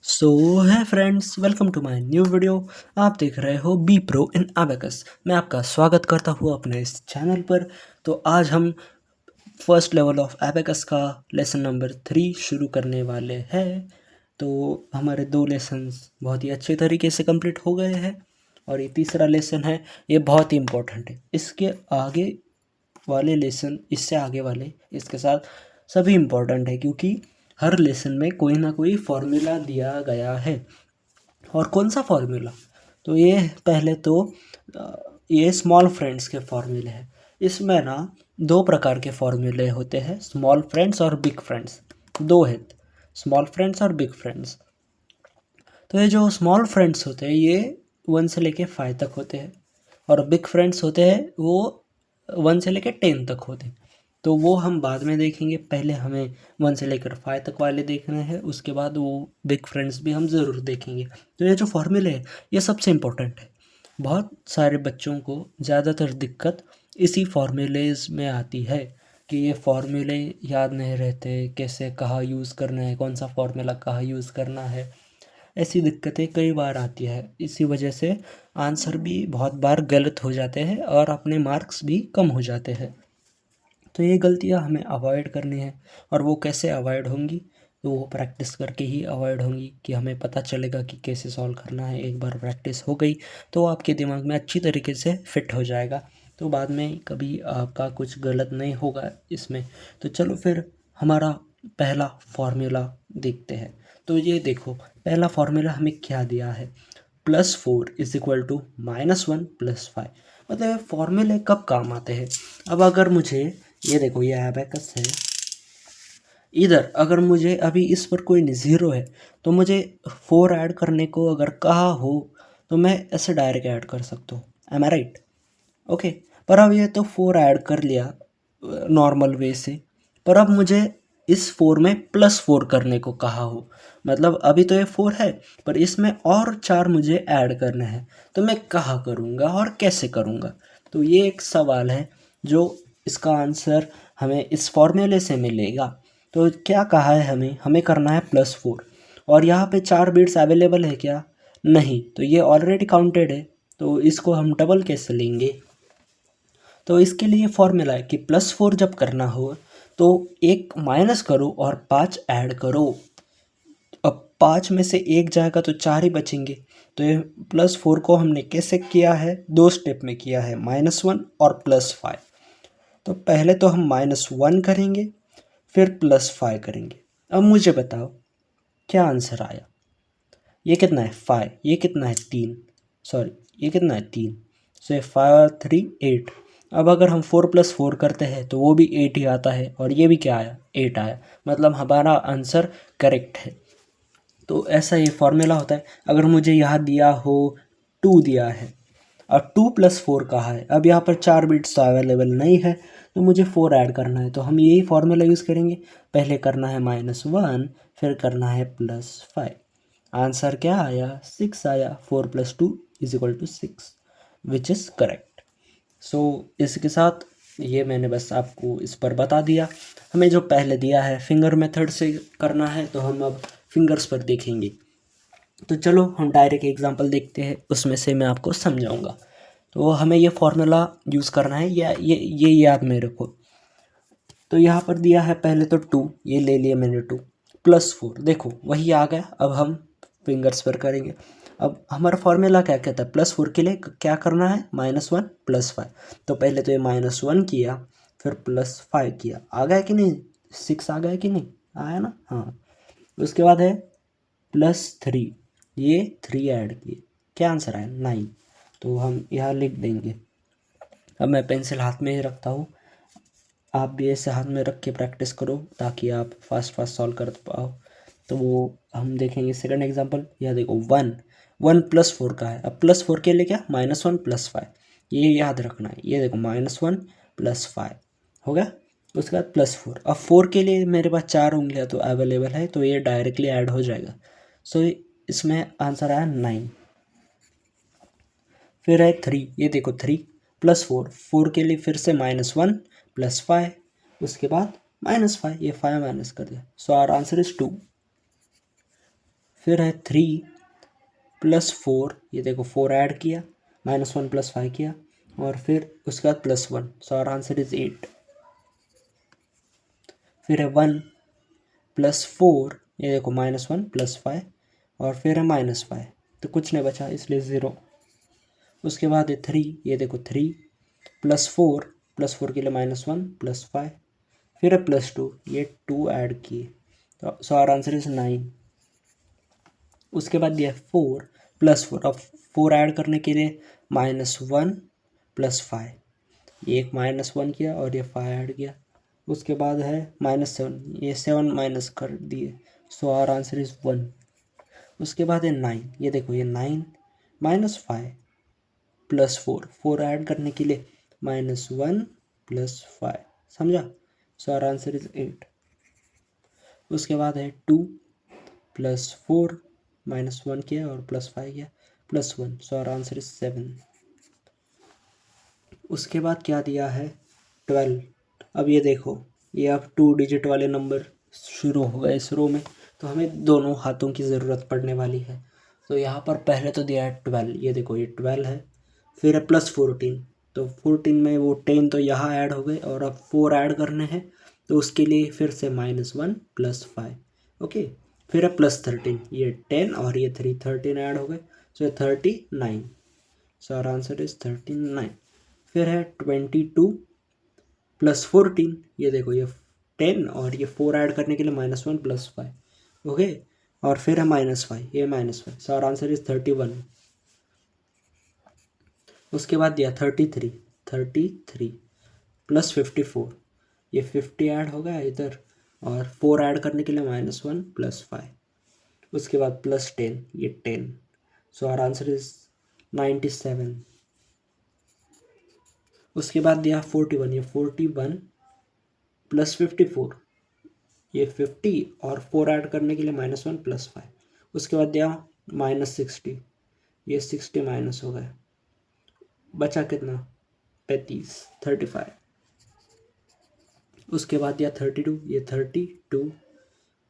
सो है friends, welcome to my new video. आप देख रहे हो बी प्रो इन अबेकस। मैं आपका स्वागत करता हूँ अपने इस चैनल पर। तो आज हम फर्स्ट लेवल ऑफ अबेकस का लेसन नंबर 3 शुरू करने वाले हैं। तो हमारे 2 लेसन्स बहुत ही अच्छे तरीके से कंप्लीट हो गए हैं और ये तीसरा लेसन है, ये बहुत ही इम्पोर्टेंट है। इसके आगे वाले लेसन, इससे आगे वाले, इसके साथ सभी इम्पोर्टेंट है क्योंकि हर लेसन में कोई ना कोई फॉर्मूला दिया गया है। और कौन सा फॉर्मूला? तो ये पहले तो ये स्मॉल फ्रेंड्स के फॉर्मूले हैं। इसमें ना 2 प्रकार के फॉर्मूले होते हैं, स्मॉल फ्रेंड्स और बिग फ्रेंड्स। 2 है, स्मॉल फ्रेंड्स और बिग फ्रेंड्स। तो ये जो स्मॉल फ्रेंड्स होते हैं ये 1 से लेके 5 तक होते हैं और बिग फ्रेंड्स होते हैं वो 1 से लेकर 10 तक होते हैं। तो वो हम बाद में देखेंगे, पहले हमें 1 से लेकर 5 तक वाले देखने हैं, उसके बाद वो बिग फ्रेंड्स भी हम ज़रूर देखेंगे। तो ये जो फॉर्मूले है ये सबसे इम्पोर्टेंट है। बहुत सारे बच्चों को ज़्यादातर दिक्कत इसी फॉर्मूलेज में आती है कि ये फॉर्मूले याद नहीं रहते, कैसे कहाँ यूज़ करना है, कौन सा फॉर्मूला कहाँ यूज़ करना है। ऐसी दिक्कतें कई बार आती है, इसी वजह से आंसर भी बहुत बार गलत हो जाते हैं और अपने मार्क्स भी कम हो जाते हैं। तो ये गलतियाँ हमें अवॉइड करनी है और वो कैसे अवॉइड होंगी? तो वो प्रैक्टिस करके ही अवॉइड होंगी कि हमें पता चलेगा कि कैसे सॉल्व करना है। एक बार प्रैक्टिस हो गई तो आपके दिमाग में अच्छी तरीके से फिट हो जाएगा, तो बाद में कभी आपका कुछ गलत नहीं होगा इसमें। तो चलो फिर हमारा पहला फॉर्मूला देखते हैं। तो ये देखो, पहला फॉर्मूला हमें क्या दिया है, +4 इज इक्वल टू -1 +5। मतलब फॉर्मूले कब काम आते हैं? अब अगर मुझे ये देखो, ये अबेकस है, इधर अगर मुझे अभी इस पर कोई नहीं, ज़ीरो है, तो मुझे 4 ऐड करने को अगर कहा हो तो मैं ऐसे डायरेक्ट ऐड कर सकता हूँ। एम आई राइट? ओके। पर अब ये तो 4 ऐड कर लिया नॉर्मल वे से, पर अब मुझे इस 4 में +4 करने को कहा हो, मतलब अभी तो ये 4 है पर इसमें और 4 मुझे ऐड करने हैं, तो मैं कहाँ करूँगा और कैसे करूँगा? तो ये एक सवाल है जो इसका आंसर हमें इस फॉर्मूले से मिलेगा। तो क्या कहा है हमें? हमें करना है +4 और यहाँ पे 4 बिट्स अवेलेबल है क्या? नहीं, तो ये ऑलरेडी काउंटेड है, तो इसको हम डबल कैसे लेंगे? तो इसके लिए फॉर्मूला है कि +4 जब करना हो तो 1 माइनस करो और 5 ऐड करो। अब 5 में से 1 जाएगा तो 4 ही बचेंगे। तो ये +4 को हमने कैसे किया है? 2 स्टेप में किया है, -1 और +5। तो पहले तो हम -1 करेंगे, फिर +5 करेंगे। अब मुझे बताओ क्या आंसर आया? ये कितना है? 5। ये कितना है? 3। सॉरी, ये कितना है? 3। सो ये 5 और 3 8। अब अगर हम 4 + 4 करते हैं तो वो भी 8 ही आता है और ये भी क्या आया? 8 आया। मतलब हमारा आंसर करेक्ट है। तो ऐसा ये फॉर्मूला होता है। अगर मुझे यहाँ दिया हो 2 दिया है और 2 + 4 कहा है, अब यहाँ पर 4 बिट्स तो अवेलेबल नहीं है, तो मुझे 4 ऐड करना है, तो हम यही फॉर्मूला यूज़ करेंगे। पहले करना है -1, फिर करना है +5। आंसर क्या आया? 6 आया। 4 + 2 = 6, विच इज़ करेक्ट। सो इसके साथ ये मैंने बस आपको इस पर बता दिया। हमें जो पहले दिया है फिंगर मेथड से करना है, तो हम अब फिंगर्स पर देखेंगे। तो चलो हम डायरेक्ट एग्जांपल देखते हैं, उसमें से मैं आपको समझाऊंगा। तो हमें ये फॉर्मूला यूज़ करना है, या ये याद में रखो। तो यहाँ पर दिया है पहले तो 2, ये ले लिया मैंने 2 +4, देखो वही आ गया। अब हम फिंगर्स पर करेंगे। अब हमारा फॉर्मूला क्या कहता है? +4 के लिए क्या करना है? -1 +5। तो पहले तो ये -1 किया, फिर +5 किया, आ गया कि नहीं? 6 आ गया कि नहीं? आया ना? हाँ। उसके बाद है +3, ये 3 ऐड किए, क्या आंसर आया? 9। तो हम यहाँ लिख देंगे। अब मैं पेंसिल हाथ में ही रखता हूँ, आप भी ऐसे हाथ में रख के प्रैक्टिस करो ताकि आप फास्ट फास्ट सॉल्व कर पाओ। तो वो हम देखेंगे सेकंड एग्जांपल। यह देखो 1 +4 का है। अब +4 के लिए क्या? -1 +5, ये याद रखना है। ये देखो -1 +5 हो गया। उसके बाद +4। अब 4 के लिए मेरे पास 4 उंगलियाँ तो अवेलेबल है, तो ये डायरेक्टली ऐड हो जाएगा। सो इसमें आंसर आया 9। फिर है 3, ये देखो 3 +4, 4 के लिए फिर से -1 +5, उसके बाद -5, ये 5 माइनस कर दिया। So our answer is 2। फिर है 3 + 4, ये देखो 4 ऐड किया, -1 + 5 किया, और फिर उसके बाद +1, सो आवर आंसर इज 8। फिर है 1 + 4, ये देखो -1 + 5, और फिर है -5, तो कुछ नहीं बचा इसलिए 0। उसके बाद है 3, ये देखो 3 + 4, +4 के लिए -1 + 5, फिर है +2, ये 2 ऐड किए, तो सो आवर आंसर इज 9। उसके बाद दिया 4 + 4, अब 4 ऐड करने के लिए -1 + 5, ये एक -1 किया और ये 5 ऐड किया। उसके बाद है -7, ये 7 माइनस कर दिए, सो आवर आंसर इज 1। उसके बाद है 9, ये देखो ये 9 -5 + 4, 4 ऐड करने के लिए -1 + 5, समझा, सो आवर आंसर इज 8। उसके बाद है 2 + 4, -1 किया और +5 किया, +1, सो आवर आंसर इज 7। उसके बाद क्या दिया है 12। अब ये देखो, ये अब 2 डिजिट वाले नंबर शुरू हो गए इस रो में, तो हमें दोनों हाथों की ज़रूरत पड़ने वाली है। तो यहाँ पर पहले तो दिया है 12, ये देखो ये 12 है, फिर है +14, तो 14 में वो 10 तो यहाँ ऐड हो गए, और अब 4 ऐड करने हैं, तो उसके लिए फिर से -1 + 5, ओके। फिर है +13, ये 10 और ये 3, 13 ऐड हो गए, सो 39, सो आवर आंसर इज 39। फिर है 22 + 14, ये देखो ये 10 और ये 4 ऐड करने के लिए -1 + 5, ओके। और फिर है -5, ये -5, सो आवर आंसर इज 31। उसके बाद दिया 33 + 54, ये 50 ऐड हो गया इधर, और 4 ऐड करने के लिए -1 + 5, उसके बाद +10, ये 10, सो आवर आंसर इज 97। उसके बाद दिया 41, ये 41 + 54, ये 50 और 4 ऐड करने के लिए -1 + 5, उसके बाद दिया -60, ये 60 माइनस हो गया, बचा कितना 35। उसके बाद दिया 32, ये 32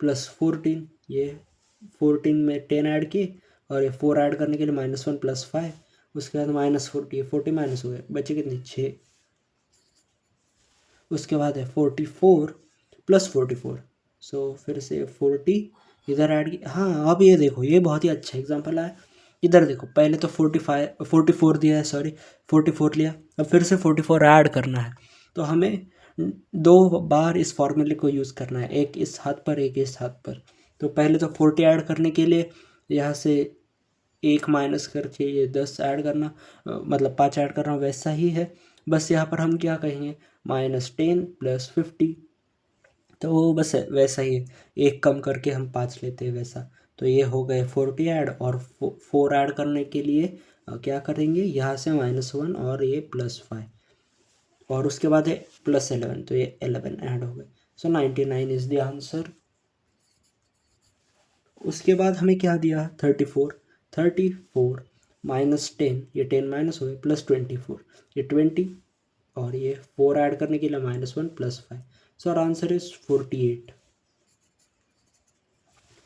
+ 14, ये 14 में 10 ऐड किए और ये 4 ऐड करने के लिए -1 + 5, उसके बाद -40, ये 40 माइनस हो गए, बचे कितने 6। उसके बाद है 44 + 44, सो फिर से 40 इधर ऐड की। हाँ, अब ये देखो ये बहुत ही अच्छा एग्जांपल है। इधर देखो पहले तो 44 दिया है, सॉरी 44 लिया, अब फिर से 44 ऐड करना है, तो हमें 2 बार इस फॉर्मूले को यूज़ करना है, एक इस हाथ पर एक इस हाथ पर। तो पहले तो 40 ऐड करने के लिए यहाँ से 1 माइनस करके ये 10 ऐड करना, मतलब 5 ऐड करना, वैसा ही है, बस यहाँ पर हम क्या कहेंगे -10 + 50, तो बस वैसा ही है, एक कम करके हम 5 लेते हैं वैसा। तो ये हो गए 40 ऐड, और 4 ऐड करने के लिए क्या करेंगे, यहाँ से -1 और ये +5, और उसके बाद है +11, तो ये 11 ऐड हो गए, सो 99 इज़ द आंसर। उसके बाद हमें क्या दिया 34 -10, ये 10 माइनस हो गए, +24, ये 20, और ये 4 ऐड करने के लिए -1 + 5, सो आवर आंसर इज 48।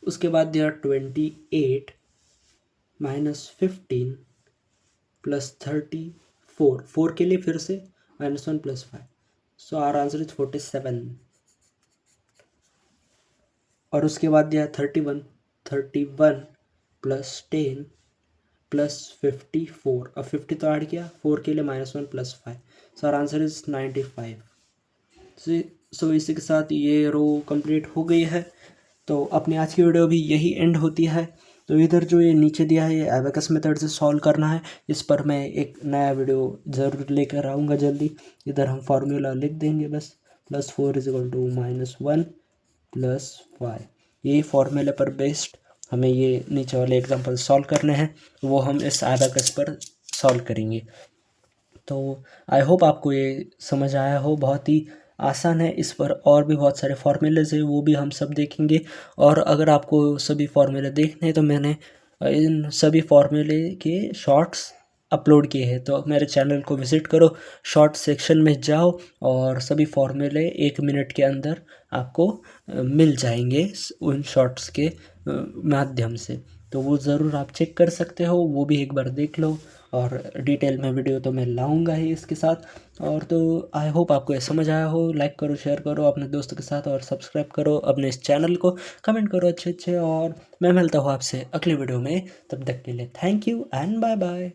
उसके बाद दिया 28 -15 + 34, 4 के लिए फिर से -1 + 5, सो आवर आंसर इज 47। और उसके बाद दिया 31 + 10 + 54, अब 50 तो ऐड किया, 4 के लिए -1 + 5, सो आवर आंसर इज 95। सो इसी के साथ ये रो कंप्लीट हो गई है। तो अपनी आज की वीडियो भी यही एंड होती है। तो इधर जो ये नीचे दिया है, ये एबेकस मेथड से सॉल्व करना है, इस पर मैं एक नया वीडियो ज़रूर लेकर आऊँगा जल्दी। इधर हम फार्मूला लिख देंगे बस, +4 = -1 + 5, यही फार्मूले पर बेस्ड हमें ये नीचे वाले एग्जांपल सॉल्व करने हैं, वो हम इस एबेकस पर सॉल्व करेंगे। तो आई होप आपको ये समझ आया हो, बहुत ही आसान है, इस पर और भी बहुत सारे फार्मूलेज हैं, वो भी हम सब देखेंगे। और अगर आपको सभी फार्मूले देखने हैं तो मैंने इन सभी फार्मूले के शॉर्ट्स अपलोड किए हैं, तो मेरे चैनल को विज़िट करो, शॉर्ट सेक्शन में जाओ और सभी फार्मूले 1 मिनट के अंदर आपको मिल जाएंगे उन शॉर्ट्स के माध्यम से। तो वो ज़रूर आप चेक कर सकते हो, वो भी एक बार देख लो। और डिटेल में वीडियो तो मैं लाऊंगा ही इसके साथ। और तो आई होप आपको ये समझ आया हो। लाइक करो, शेयर करो अपने दोस्तों के साथ, और सब्सक्राइब करो अपने इस चैनल को, कमेंट करो अच्छे अच्छे। और मैं मिलता हूँ आपसे अगली वीडियो में, तब तक के लिए thank you and bye bye.